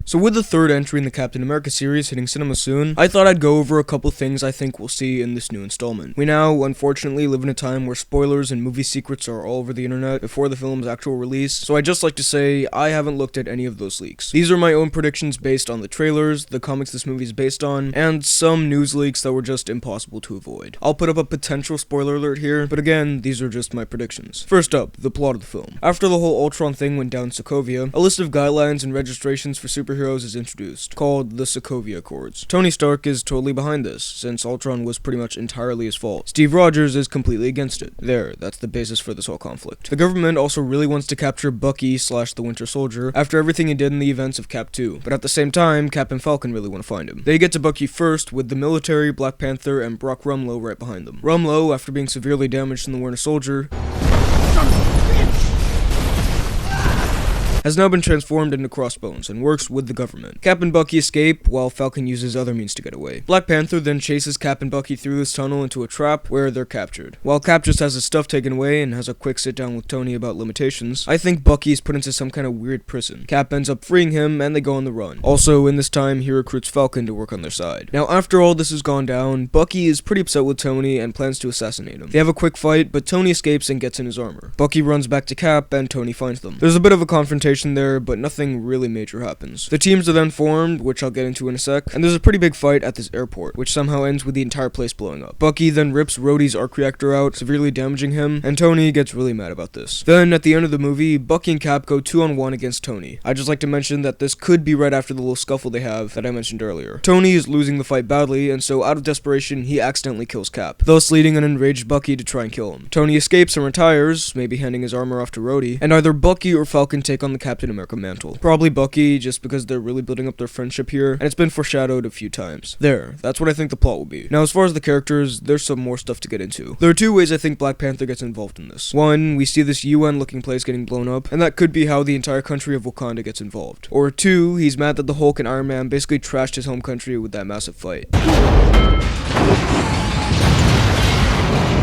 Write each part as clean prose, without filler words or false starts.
So with the third entry in the Captain America series hitting cinema soon, I thought I'd go over a couple things I think we'll see in this new installment. We now, unfortunately, live in a time where spoilers and movie secrets are all over the internet before the film's actual release, so I'd just like to say I haven't looked at any of those leaks. These are my own predictions based on the trailers, the comics this movie is based on, and some news leaks that were just impossible to avoid. I'll put up a potential spoiler alert here, but again, these are just my predictions. First up, the plot of the film. After the whole Ultron thing went down in Sokovia, a list of guidelines and registrations for superheroes is introduced, called the Sokovia Accords. Tony Stark is totally behind this, since Ultron was pretty much entirely his fault. Steve Rogers is completely against it. That's the basis for this whole conflict. The government also really wants to capture Bucky / the Winter Soldier after everything he did in the events of Cap 2, but at the same time, Cap and Falcon really want to find him. They get to Bucky first, with the military, Black Panther, and Brock Rumlow right behind them. Rumlow, after being severely damaged in the Winter Soldier, has now been transformed into Crossbones and works with the government. Cap and Bucky escape, while Falcon uses other means to get away. Black Panther then chases Cap and Bucky through this tunnel into a trap where they're captured. While Cap just has his stuff taken away and has a quick sit down with Tony about limitations, I think Bucky is put into some kind of weird prison. Cap ends up freeing him and they go on the run. Also, in this time, he recruits Falcon to work on their side. Now, after all this has gone down, Bucky is pretty upset with Tony and plans to assassinate him. They have a quick fight, but Tony escapes and gets in his armor. Bucky runs back to Cap and Tony finds them. There's a bit of a confrontation there, but nothing really major happens. The teams are then formed, which I'll get into in a sec, and there's a pretty big fight at this airport, which somehow ends with the entire place blowing up. Bucky then rips Rhodey's arc reactor out, severely damaging him, and Tony gets really mad about this. Then, at the end of the movie, Bucky and Cap go 2-on-1 against Tony. I'd just like to mention that this could be right after the little scuffle they have that I mentioned earlier. Tony is losing the fight badly, and so out of desperation, he accidentally kills Cap, thus leading an enraged Bucky to try and kill him. Tony escapes and retires, maybe handing his armor off to Rhodey, and either Bucky or Falcon take on the Captain America mantle. Probably Bucky, just because they're really building up their friendship here, and it's been foreshadowed a few times. That's what I think the plot will be. Now, as far as the characters, there's some more stuff to get into. There are two ways I think Black Panther gets involved in this. One, we see this UN-looking place getting blown up, and that could be how the entire country of Wakanda gets involved. Or two, he's mad that the Hulk and Iron Man basically trashed his home country with that massive fight.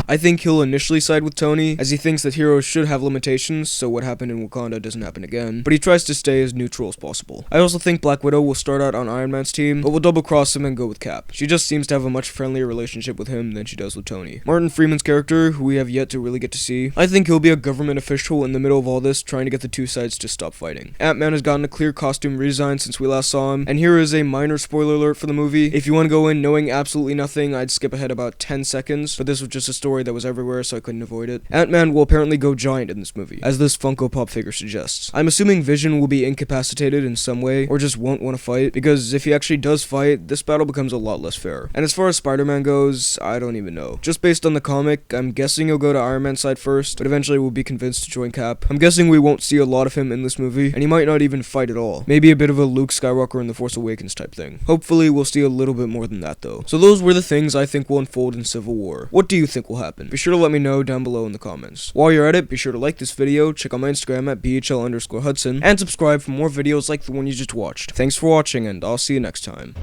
I think he'll initially side with Tony, as he thinks that heroes should have limitations, so what happened in Wakanda doesn't happen again, but he tries to stay as neutral as possible. I also think Black Widow will start out on Iron Man's team, but will double-cross him and go with Cap. She just seems to have a much friendlier relationship with him than she does with Tony. Martin Freeman's character, who we have yet to really get to see, I think he'll be a government official in the middle of all this, trying to get the two sides to stop fighting. Ant-Man has gotten a clear costume redesign since we last saw him, and here is a minor spoiler alert for the movie. If you want to go in knowing absolutely nothing, I'd skip ahead about 10 seconds, but this was just a story that was everywhere, so I couldn't avoid it. Ant-Man will apparently go giant in this movie, as this Funko Pop figure suggests. I'm assuming Vision will be incapacitated in some way, or just won't want to fight, because if he actually does fight, this battle becomes a lot less fair. And as far as Spider-Man goes, I don't even know. Just based on the comic, I'm guessing he'll go to Iron Man's side first, but eventually will be convinced to join Cap. I'm guessing we won't see a lot of him in this movie, and he might not even fight at all. Maybe a bit of a Luke Skywalker in The Force Awakens type thing. Hopefully, we'll see a little bit more than that though. So those were the things I think will unfold in Civil War. What do you think will happen? Be sure to let me know down below in the comments. While you're at it, be sure to like this video, check out my Instagram at BHL_Hudson, and subscribe for more videos like the one you just watched. Thanks for watching, and I'll see you next time.